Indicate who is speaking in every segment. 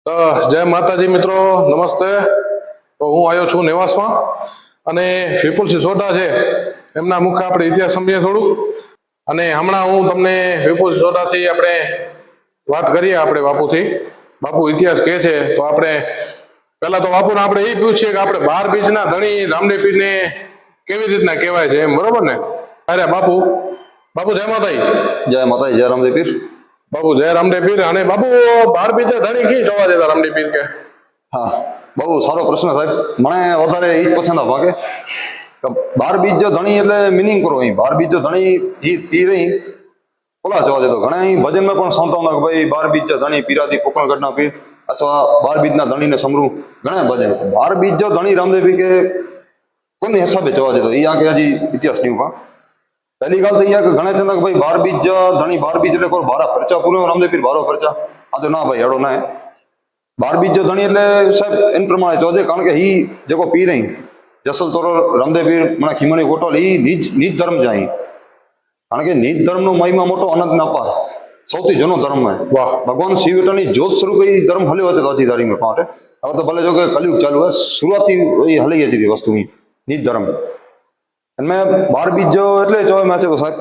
Speaker 1: જય માતાજી મિત્રો, નમસ્તે. તો હું આવ્યો છું નેવાસમાં અને વિપુલસિંહ સોઢા છે એમના મુખે આપણે ઇતિહાસ સમજીએ થોડું. અને હમણાં હું તમને વિપુલસિંહ સોઢાથી આપણે વાત કરીએ આપણે બાપુથી. બાપુ ઇતિહાસ કહે છે તો આપણે પહેલા તો બાપુને આપણે એ પૂછીએ કે આપણે 12 બીજના ધણી રામદેવ પીરને કેવી રીતના કહેવાય છે એમ, બરોબર ને? અરે બાપુ જય માતાજી.
Speaker 2: જય માતાજી, જય રામદેવ પીર.
Speaker 1: બાપુ જય રામદેવ પીર. અને બાપુ 12 બીજના ધણી કી જોવા દેતા રામદેવ પીર કે?
Speaker 2: હા, બહુ સારો પ્રશ્ન સાહેબ. મને વધારે એ જ પસંદ આવે કે 12 બીજ જો ધણી એટલે મિનિંગ કરો. અહીં 12 બીજ જો ધણી એ રહી ઓલા જવા દેતો. ઘણા અહીં ભજનમાં પણ સંતાવના કે ભાઈ 12 બીજ જો ધણી પીરાતી પોકણગઢના પીર અથવા 12 બીજના ધણીને સમરું. ઘણા ભજન 12 બીજ જો ધણી રામદેવ પીર કે કોની હિસાબે જવા દેતો એ આ કે હજી ઇતિહાસ નહીં. પહેલી ਗੱਲ તો એ કે ઘણા ચંદા કે ભાઈ 12 બીજ ધણી 12 બીજ એટલે કોઈ 12 પરચા પૂરો રામદેવ પીર 12 પરચા. આ તો ના ભાઈ હેડો ના 12 બીજ જો ધણી એટલે સાહેબ એન પ્રમાણે જોજે. કારણ કે ઈ જેકો પીર અહીં જસલ તોરો રામદેવ પીર મને ખીમણી કોટલ ઈ નીચ ધર્મ જાય. કારણ કે નીચ ધર્મનો મહિમા મોટો અનંત ના પાર સૌથી જૂનો ધર્મ હે. વાહ, ભગવાન શિવ વિઠ્ઠલની જ્યોત સ્વરૂપે એ ધર્મ હલ્યો હતો તાજી તારીખમાં પાસે. હવે તો ભલે જો કે કલયુગ ચાલુ હોય શરૂઆતથી એ હલી હતી વસ્તુ નીચ ધર્મ. અને મેં 12 બીજ એટલે જોવા મેં તો સાહેબ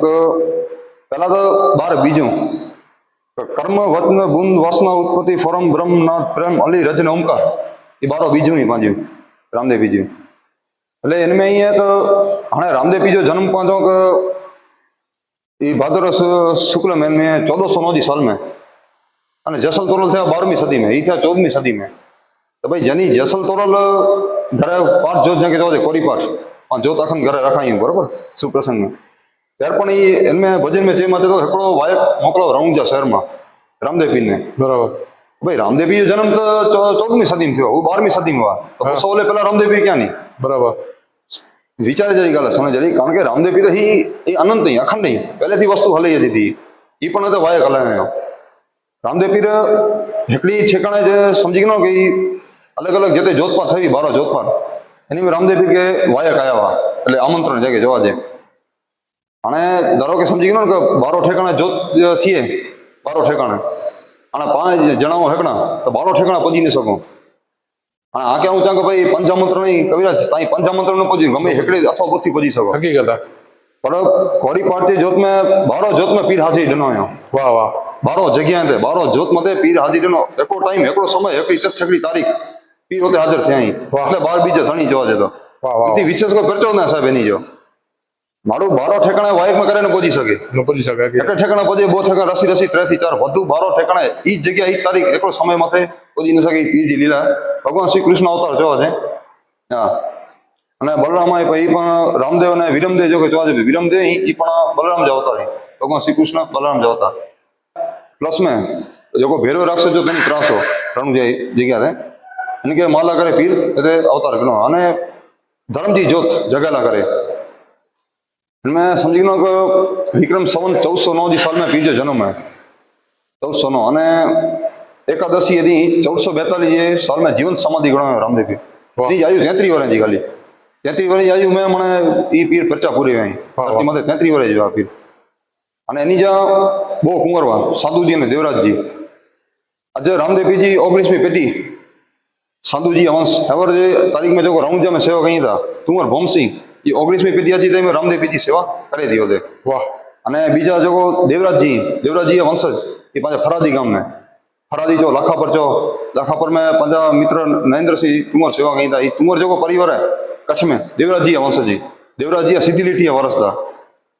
Speaker 2: પહેલા તો 12 બીજું કર્મ વતન બુંદ વાસના ઉત્પત્તિ ફોરમ બ્રહ્મ નાથ પ્રેમ અલી રજન ઓમકાર એ 12 બીજું પાંજ્યું રામદેવ બીજું. એટલે એનमें અહીંયા તો हाणे रामदेव पीर जो जन्म पांचो के ये भादरस शुक्ल महीने में 1409 साल में અને જસલ તોરલ થયા 12મી સદી में, ये થયા 14મી સદી में. तो भाई जनी जसल तोरल घरे पाठ जोत जगह जो कोरी पाठ जोत अखंड घरे रखायूं बराबर सुप्रसंग में. त्यार पण ये इनमें भजन में जे माते तो एकड़ो वायक मोकलो रंगजा शहर में रामदेव पीर ने. बराबर भाई रामदेव पीर जन्म तो 14મી સદી में थयो, वो 12મી સदी में हुआ. तो बसो ओले पहला रामदेव पीर क्या नहीं. बराबर विचार जरी गल समझ जरी. कारण के रामदेव पीर ही अनंत ही अखंड ही पहले थी वस्तु हली जती थी. ये पण तो वायक हलायो रामदेव पीर हिकड़ी ठेकाणे जे समझी गयो कि अलग अलग जते जोतपाट थई 12 जोतपाट एनी में रामदेव पीर के वायक आया हुआ એટલે આમંત્રણ જગે જોવા દે. અને ધારો કે સમજી ગયો કે 12 ઠેકાણે જોત થીએ 12 ઠેકાણે અને 5 જણાઓ હેકણા તો 12 ઠેકાણા પહોંચી ન શકો. અને આ કે હું ચાં કે ભાઈ પંચામંત્ર નહીં કવિરાજ તાઈ પંચામંત્ર ન પહોંચી ગમે હેકડે અથવા બુદ્ધિ પહોંચી શકો હકીકત. पर कोरी पार्टी जोत में 12 जोत में पीर हाजिर जनो. वाह वाह 12 जगह थे 12 जोत मते पीर हाजिर जनो. एको टाइम एको समय एकड़ी तथकड़ी तारीख पीर होते हाजिर थे आई. એટલે 12 બીજ ધણી જોવા દેતો. વાહ વાહ इति विशेष કોઈ પરચો ના સાહેબ એની જો મારું 12 ઠેકાણે વાયક માં કરે ન પહોંચી શકે એટલે ઠેકાણે પહોંચે બો ઠેકાણે રસી 3 થી 4 વધુ 12 ઠેકાણે ઈ જગ્યા ઈ તારીખ એકડો સમય મતે પહોંચી ન શકે. પીરજી લીલા ભગવાન શ્રી કૃષ્ણ અવતાર જોવા છે. હા અને બલરામ એ પણ રામદેવ અને વિરમદેવ જો કે જોવા છે. વિરમદેવ એ પણ બલરામ જ અવતાર ભગવાન શ્રી કૃષ્ણ બલરામ જ અવતાર. प्लस में जो भैरव राक्षस जो तेनी त्रासो रणु जगह है इनके माला करे पीर એટલે अवतार गणो. અને धर्मजी जोत जगेला करे इनमें समझी लो कि विक्रम संवत 1409 साल में पीर जो जन्म है 1409 અને एकादशी यदि 1442 साल में जीवन समाधि गणो रामदेव पीर. ती आयु 33 वर्ष जी खाली 33 वर्ष आयु में मने ई पीर परचा पूरे आई धरती माथे 33 वर्ष जो पीर. અને એની જ્યાં બહુ કુંવરવા સાધુજી અને દેવરાજજી આજે રામદેવજી 19મી પેટી સાધુજી વંશ એવર જે તારીખ में जो रंगजा में सेवा कही था कुंवर भोमसिंह ये 19મી પેટી હતી તેમાં રામદેવજી સેવા કરી दी होते. वाह અને બીજા જો દેવરાજજી વંશજ એ પાછા ફરાદી ગામ में फरादी जो लाखापर में पंजा मित्र नरेंद्र सिंह कुंवर सेवा कही था. ये कुंवर जो परिवार है कच्छ में देवराजी वंशजी देवराजी सीधी लीटी वरसदार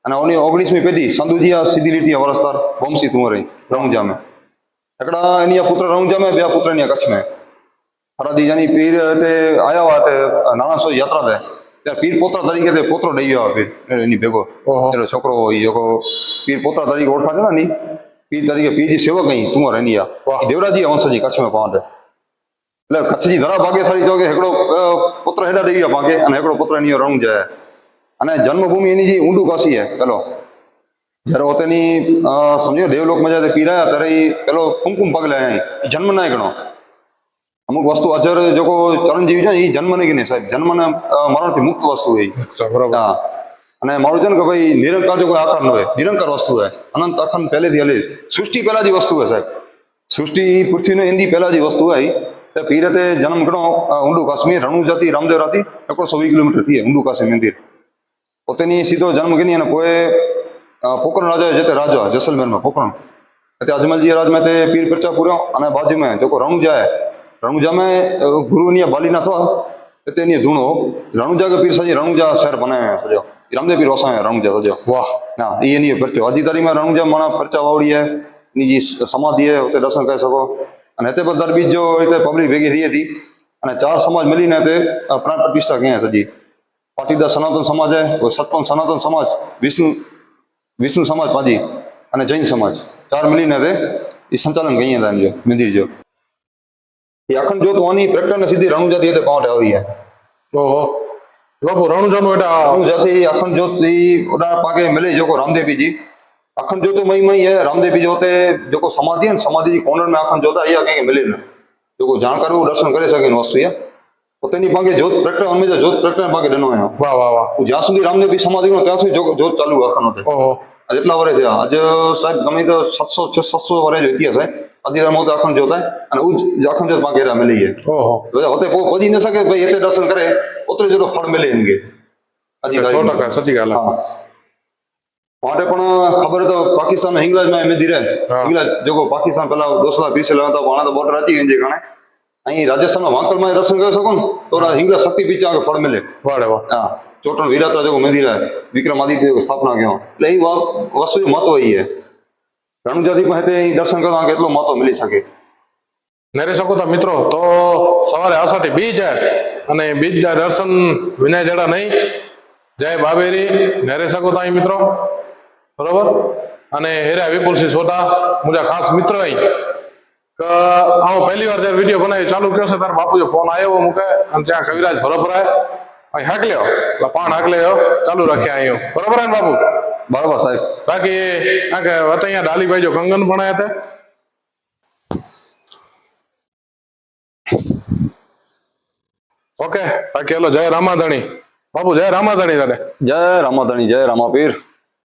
Speaker 2: અને 19મી પેઢી સંધુજી સીધી લીટી વરસદાર વંશી તુંવર રંગજા में एकड़ा एनी पुत्र रंगजा में बे पुत्र कच्छ में फरादी यानी पीर ते आया हुआ थे नानासो यात्रा थे त्यार पीर पोता तरीके थे पोतरो दई गया पीर एनी भेगो एनो छोकरो जो पीर पोता तरीके ओळखा छे ने पीर तरीके पीरजी सेवक कई तुंवर एनी देवराजी वंशजी कच्छ में पावंडे. એટલે કચ્છજી ધરા ભાગ્યશાળી જો કે એકડો પુત્ર હેડા દઈ ગયો ભાગે અને એકડો પુત્ર એની રંગ જાય. અને જન્મભૂમિ એની જે ઊંડું કાશી है પેલો જ્યારે હોતેની સમજો દેવલોક માં જ્યારે પીરાયા ત્યારે એ પેલો કુમકુમ પગલે જન્મ ના ગણો. અમુક વસ્તુ અજર જો ચરણજીવી છે એ જન્મ નહીં ગણે સાહેબ જન્મને મરણથી મુક્ત વસ્તુ है. હા અને મારું છે ને કે ભાઈ નિરંકાર જો કોઈ આકાર ન હોય નિરંકાર વસ્તુ है અનંત અખંડ પહેલેથી હલે સૃષ્ટિ પહેલા જે વસ્તુ है સાહેબ સૃષ્ટિ પૃથ્વીનો એની પહેલા જે વસ્તુ આવી તે પીરે તે જન્મ ઘણો ઊંડું કાશ્મીર રણુજાથી રામદેવ રાથી 120 કિલોમીટર થી ઊંડું કાશ્મીર મંદિર પોતેની સીધો જન્મ ગણી અને પોએ પોકરણ રાજા જતે રાજા જેસલમેરમાં પોકરણ તે અજમલજી રાજમાં તે પીર પરચા પૂર્યો અને બાજુમાં જો રણુજામાં ગુરુની બાલીના થવા તેની ધૂણો રણુજા કે પીર સજી રણુજા શહેર બનાવ્યા સજો રામદેવ પીર વસાયા રણુજા સજો
Speaker 1: વાહ
Speaker 2: ના એની પરચો હજી તારીખમાં રણુજા માણા પરચા વાવડી હે ની જે સમાધિ હે ઉતે દર્શન કરી શકો અને તે બધા બીજો રીતે પબ્લિક ભેગી રહી હતી અને 4 સમાજ મળીને તે પ્રાણ પ્રતિષ્ઠા ક્યાં સજી પાટીદાર સનાતન સમાજ હે સતપંથ સનાતન સમાજ વિષ્ણુ સમાજ પાજી અને જૈન સમાજ 4 મળીને તે એ સંચાલન કહીએ હતા એમ જો મંદિર જો એ અખંડ જ્યોત ઓની પ્રગટાને સીધી રણુજાથી તે પાવટે આવી હે
Speaker 1: ઓહો બાપુ રણુજાનું એટા
Speaker 2: રણુજાથી અખંડ જ્યોત ઓડા પાકે मिले जो रामदेवी जी अखंड ज्योत मई मई है रामदेवी जी होते जो समाधि है न समाधि जी कॉर्नर में अखंड ज्योत है कहीं मिले ना जो जानकार वो दर्शन करे सके वस्तु है પોતેની ભાગે જોત પ્રગટા હંમેશા જોત પ્રગટા ભાગે ડનો હે
Speaker 1: વાહ વાહ વાહ
Speaker 2: જ્યાં સુધી રામદેવી સમાધિ નો ત્યાં સુધી જોત ચાલુ રાખવાનો છે
Speaker 1: ઓહો
Speaker 2: જેટલા વર્ષ છે આજે સાહેબ ગમે તો 700 વર્ષ જો ઇતિહાસ હે અધીરા મોત અખંડ જોત હે અને ઉજ અખંડ જોત ભાગે રા મિલી હે
Speaker 1: ઓહો
Speaker 2: હોતે પહોંચી ન શકે ભાઈ એટલે દર્શન કરે ઉતરે જેટલો ફળ મિલે એમ કે
Speaker 1: 100% સચી ગાલ
Speaker 2: હા માટે પણ ખબર તો પાકિસ્તાન હિંગલાજમાં એમ ધીરે હિંગલાજ જો પાકિસ્તાન પેલા દોસલા પીસેલા હતા વાણા તો બોર્ડર હતી ગઈ ગણે અહીં રાજસ્થાનમાં વાંકલમાં દર્શન કરી શકો ને તો હિંગલા શક્તિ પીચ આગળ ફળ મિલે
Speaker 1: વાડે વાહ
Speaker 2: હા ચોટણ વિરાતા જો મંદિર વિક્રમાદિત્ય સ્થાપના કહો એટલે એ વસ્તુ મહત્વ એ છે રણુજાથી પાસે દર્શન કરવા કેટલો મહત્વ મળી શકે
Speaker 1: નરી શકો તો મિત્રો તો સવારે આસાટી બીજ જાય અને બીજ જાય દર્શન વિનય જડા નહીં જય બાબેરી નરી શકો તો અહીં મિત્રો બરોબર અને હેરા વિપુલસિંહ સોઢા મુજા ખાસ મિત્ર અહીં કે આવો પહેલી વાર જ્યારે વિડીયો બનાવી ચાલુ કર્યો છે ત્યારે બાપુજો ફોન આવ્યો મૂકે અને ત્યાં કવિરાજ ભરોભરાય અહીં હાક લ્યો એટલે પાણ હાક લ્યો ચાલુ રાખ્યા અહીં બરોબર ને બાપુ
Speaker 2: બરાબર સાહેબ
Speaker 1: બાકી આ કે અહીંયા ડાલીભાઈ જો કંગન પણ આવ્યા હતા ઓકે બાકી હેલો જય રામાધણી બાપુ જય રામાધણી તારે
Speaker 2: જય રામાધણી જય રામાપીર